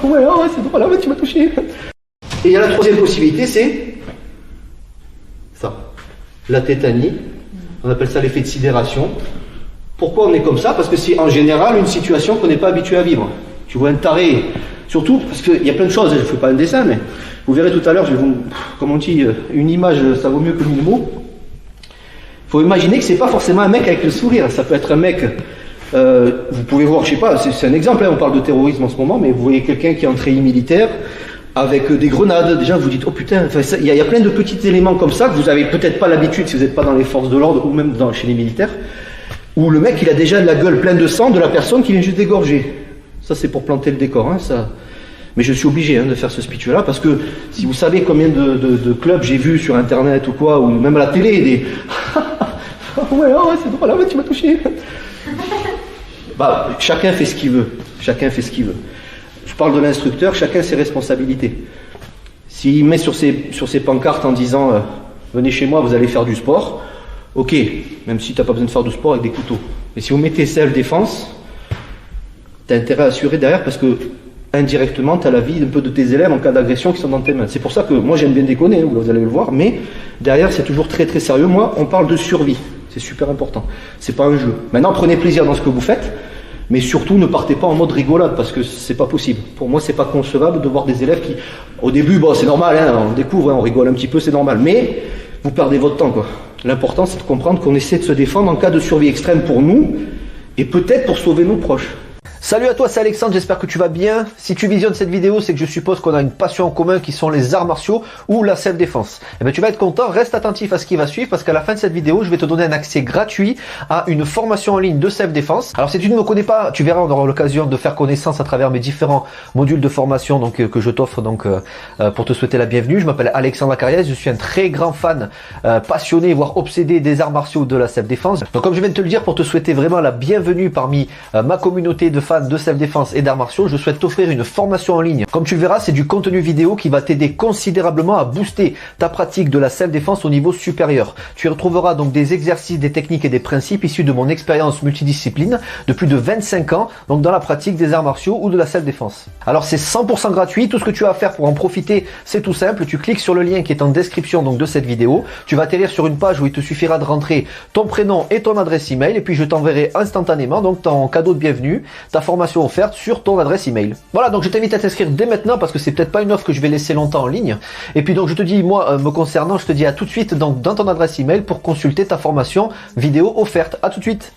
ouais, c'est drôle, ouais, tu m'as touché. Et il y a la troisième possibilité, c'est ça, la tétanie. On appelle ça l'effet de sidération. Pourquoi on est comme ça? Parce que c'est en général une situation qu'on n'est pas habitué à vivre. Tu vois un taré, surtout parce qu'il y a plein de choses, je ne fais pas un dessin, mais vous verrez tout à l'heure, comme on dit, une image, ça vaut mieux que 1000 mots. Il faut imaginer que c'est pas forcément un mec avec le sourire, ça peut être un mec, vous pouvez voir, je sais pas, c'est un exemple, hein, on parle de terrorisme en ce moment, mais vous voyez quelqu'un qui est en treillis militaire, avec des grenades, déjà vous dites, oh putain, il y a plein de petits éléments comme ça, que vous avez peut-être pas l'habitude si vous n'êtes pas dans les forces de l'ordre, ou même chez les militaires, où le mec il a déjà la gueule pleine de sang de la personne qui vient juste d'égorger. Ça c'est pour planter le décor, hein, ça. Mais je suis obligé de faire ce speech-là, parce que si vous savez combien de clubs j'ai vu sur internet ou quoi, ou même à la télé, des ouais, c'est drôle, ouais, tu m'as touché. Bah, chacun fait ce qu'il veut. Chacun fait ce qu'il veut. Je parle de l'instructeur, chacun ses responsabilités. S'il met sur ses pancartes en disant venez chez moi, vous allez faire du sport, ok, même si tu n'as pas besoin de faire du sport avec des couteaux. Mais si vous mettez self-défense, tu as intérêt à assurer derrière, parce que indirectement, tu as la vie un peu de tes élèves en cas d'agression qui sont dans tes mains. C'est pour ça que moi j'aime bien déconner, vous allez le voir, mais derrière c'est toujours très très sérieux. Moi, on parle de survie, c'est super important. C'est pas un jeu. Maintenant, prenez plaisir dans ce que vous faites, mais surtout ne partez pas en mode rigolade, parce que c'est pas possible. Pour moi, c'est pas concevable de voir des élèves qui, au début, bon, c'est normal, hein, on découvre, hein, on rigole un petit peu, c'est normal, mais vous perdez votre temps, quoi. L'important, c'est de comprendre qu'on essaie de se défendre en cas de survie extrême pour nous, et peut-être pour sauver nos proches. Salut à toi, c'est Alexandre, j'espère que tu vas bien. Si tu visionnes cette vidéo, c'est que je suppose qu'on a une passion en commun qui sont les arts martiaux ou la self-défense. Eh bien, tu vas être content, reste attentif à ce qui va suivre, parce qu'à la fin de cette vidéo, je vais te donner un accès gratuit à une formation en ligne de self-défense. Alors si tu ne me connais pas, tu verras, on aura l'occasion de faire connaissance à travers mes différents modules de formation que je t'offre pour te souhaiter la bienvenue. Je m'appelle Alexandre Acariès, je suis un très grand fan, passionné, voire obsédé des arts martiaux de la self-défense. Donc comme je viens de te le dire, pour te souhaiter vraiment la bienvenue parmi ma communauté de fans de self-défense et d'arts martiaux, je souhaite t'offrir une formation en ligne. Comme tu le verras, c'est du contenu vidéo qui va t'aider considérablement à booster ta pratique de la self-défense au niveau supérieur. Tu y retrouveras donc des exercices, des techniques et des principes issus de mon expérience multidiscipline de plus de 25 ans, donc dans la pratique des arts martiaux ou de la self-défense. Alors c'est 100% gratuit, tout ce que tu as à faire pour en profiter, c'est tout simple, tu cliques sur le lien qui est en description donc de cette vidéo, tu vas atterrir sur une page où il te suffira de rentrer ton prénom et ton adresse email, et puis je t'enverrai instantanément donc ton cadeau de bienvenue, ta formation offerte sur ton adresse email. Voilà, donc je t'invite à t'inscrire dès maintenant, parce que c'est peut-être pas une offre que je vais laisser longtemps en ligne. Et puis donc je te dis, moi me concernant, je te dis à tout de suite donc dans ton adresse email pour consulter ta formation vidéo offerte. À tout de suite.